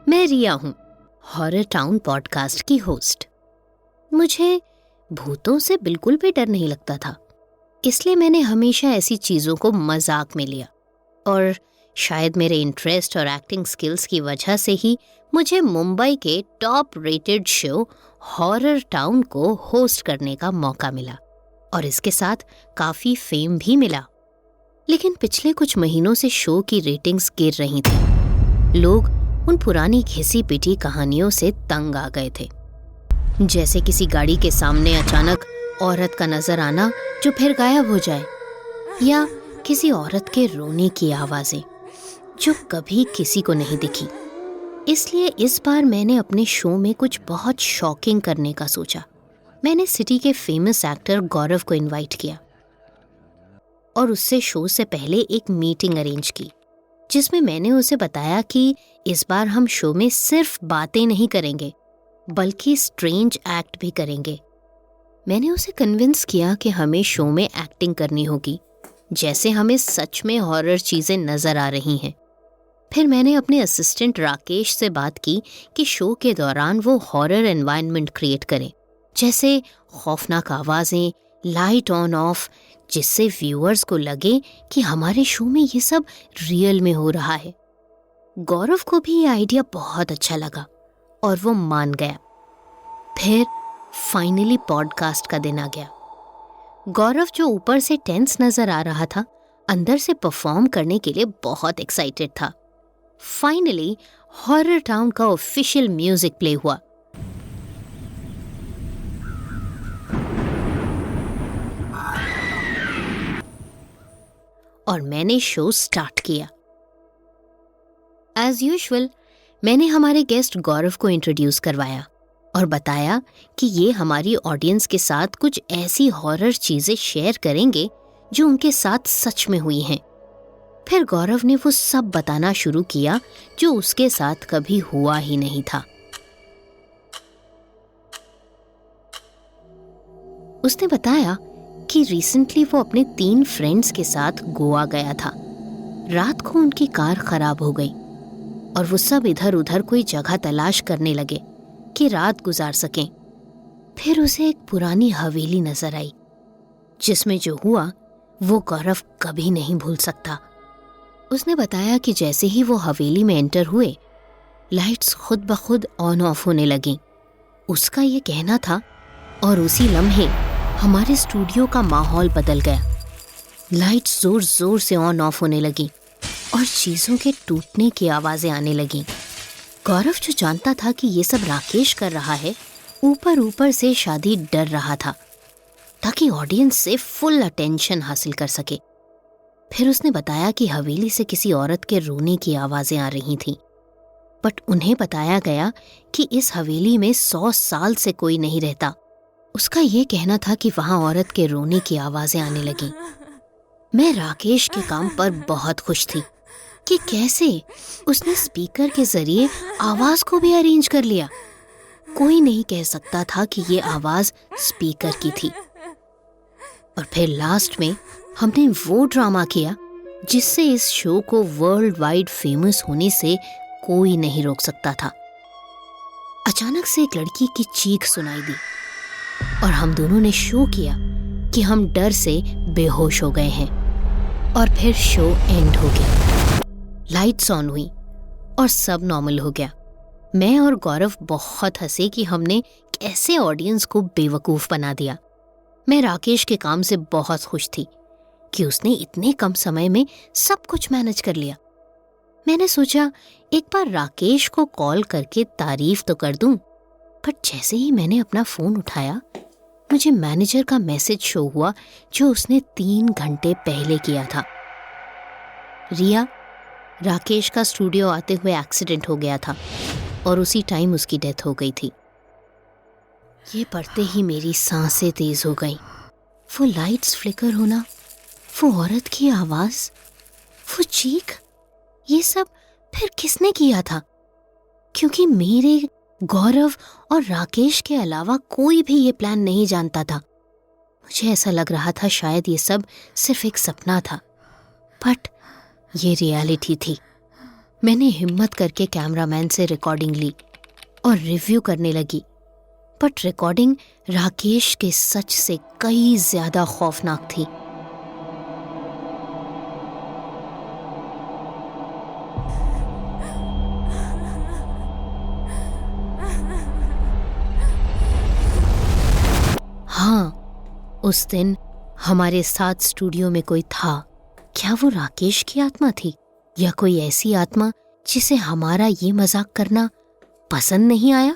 मैं रिया हूँ, horror town podcast की होस्ट। मुझे भूतों से बिल्कुल भी डर नहीं लगता था, इसलिए मैंने हमेशा ऐसी चीज़ों को मजाक में लिया। और शायद मेरे इंटरेस्ट और एक्टिंग स्किल्स की वजह से ही मुझे मुंबई के top rated show horror town को होस्ट करने का मौका मिला और इसके साथ काफ़ी फेम भी मिला। लेकिन पिछले कुछ महीनों से शो की रेटिंग्स गिर रही थी। लोग उन पुरानी घिसी पिटी कहानियों से तंग आ गए थे, जैसे किसी गाड़ी के सामने अचानक औरत का नजर आना जो फिर गायब हो जाए, या किसी औरत के रोने की आवाजें जो कभी किसी को नहीं दिखी। इसलिए इस बार मैंने अपने शो में कुछ बहुत शॉकिंग करने का सोचा। मैंने सिटी के फेमस एक्टर गौरव को इनवाइट किया और उससे शो से पहले एक मीटिंग अरेंज की, जिसमें मैंने उसे बताया कि इस बार हम शो में सिर्फ बातें नहीं करेंगे बल्कि स्ट्रेंज एक्ट भी करेंगे। मैंने उसे कन्विंस किया कि हमें शो में एक्टिंग करनी होगी, जैसे हमें सच में हॉरर चीजें नजर आ रही हैं। फिर मैंने अपने असिस्टेंट राकेश से बात की कि शो के दौरान वो हॉरर एनवायरनमेंट क्रिएट करें, जैसे खौफनाक आवाजें, लाइट ऑन ऑफ, जिससे व्यूअर्स को लगे कि हमारे शो में ये सब रियल में हो रहा है। गौरव को भी ये आइडिया बहुत अच्छा लगा और वो मान गया। फिर फाइनली पॉडकास्ट का दिन आ गया। गौरव, जो ऊपर से टेंस नजर आ रहा था, अंदर से परफॉर्म करने के लिए बहुत एक्साइटेड था। फाइनली हॉरर टाउन का ऑफिशियल म्यूजिक प्ले हुआ। और मैंने शो स्टार्ट किया। एज यूजुअल मैंने हमारे गेस्ट गौरव को इंट्रोड्यूस करवाया और बताया कि ये हमारी ऑडियंस के साथ कुछ ऐसी हॉरर चीजें शेयर करेंगे जो उनके साथ सच में हुई हैं। फिर गौरव ने वो सब बताना शुरू किया जो उसके साथ कभी हुआ ही नहीं था। उसने बताया कि रिसेंटली वो अपने 3 फ्रेंड्स के साथ गोवा गया था। रात को उनकी कार खराब हो गई और वो सब इधर उधर कोई जगह तलाश करने लगे कि रात गुजार सकें। फिर उसे एक पुरानी हवेली नजर आई, जिसमें जो हुआ वो गौरव कभी नहीं भूल सकता। उसने बताया कि जैसे ही वो हवेली में एंटर हुए, लाइट्स खुद ब खुद ऑन ऑफ होने लगीं। उसका ये कहना था, और उसी लम्हे हमारे स्टूडियो का माहौल बदल गया। लाइट्स जोर जोर से ऑन ऑफ होने लगी और चीजों के टूटने की आवाजें आने लगीं। गौरव, जो जानता था कि ये सब राकेश कर रहा है, ऊपर ऊपर से शादी डर रहा था ताकि ऑडियंस से फुल अटेंशन हासिल कर सके। फिर उसने बताया कि हवेली से किसी औरत के रोने की आवाजें आ रही थीं, बट उन्हें बताया गया कि इस हवेली में 100 साल से कोई नहीं रहता। उसका ये कहना था कि वहां औरत के रोने की आवाजें आने लगीं। मैं राकेश के काम पर बहुत खुश थी कि कैसे उसने स्पीकर के जरिए आवाज को भी अरेंज कर लिया। कोई नहीं कह सकता था कि ये आवाज स्पीकर की थी। और फिर लास्ट में हमने वो ड्रामा किया जिससे इस शो को वर्ल्ड वाइड फेमस होने से कोई नहीं रोक सकता था। अचानक से एक लड़की की चीख सुनाई दी और हम दोनों ने शो किया कि हम डर से बेहोश हो गए हैं। और फिर शो एंड हो गया, लाइट्स ऑन हुई और सब नॉर्मल हो गया। मैं और गौरव बहुत हंसे कि हमने कैसे ऑडियंस को बेवकूफ बना दिया। मैं राकेश के काम से बहुत खुश थी कि उसने इतने कम समय में सब कुछ मैनेज कर लिया। मैंने सोचा एक बार राकेश को कॉल करके तारीफ तो कर दूं, पर जैसे ही मैंने अपना फोन उठाया, मुझे मैनेजर का मैसेज शो हुआ जो उसने 3 घंटे पहले किया था। रिया, राकेश का स्टूडियो आते हुए एक्सीडेंट हो गया था और उसी टाइम उसकी डेथ हो गई थी। ये पढ़ते ही मेरी सांसें तेज हो गईं। वो लाइट्स फ्लिकर होना, वो औरत की आवाज, वो चीख, ये सब फिर किसने किया था? क्योंकि मेरे, गौरव और राकेश के अलावा कोई भी ये प्लान नहीं जानता था। मुझे ऐसा लग रहा था शायद ये सब सिर्फ एक सपना था, बट ये रियलिटी थी। मैंने हिम्मत करके कैमरामैन से रिकॉर्डिंग ली और रिव्यू करने लगी, बट रिकॉर्डिंग राकेश के सच से कई ज्यादा खौफनाक थी। हाँ, उस दिन हमारे साथ स्टूडियो में कोई था। क्या वो राकेश की आत्मा थी या कोई ऐसी आत्मा जिसे हमारा ये मजाक करना पसंद नहीं आया?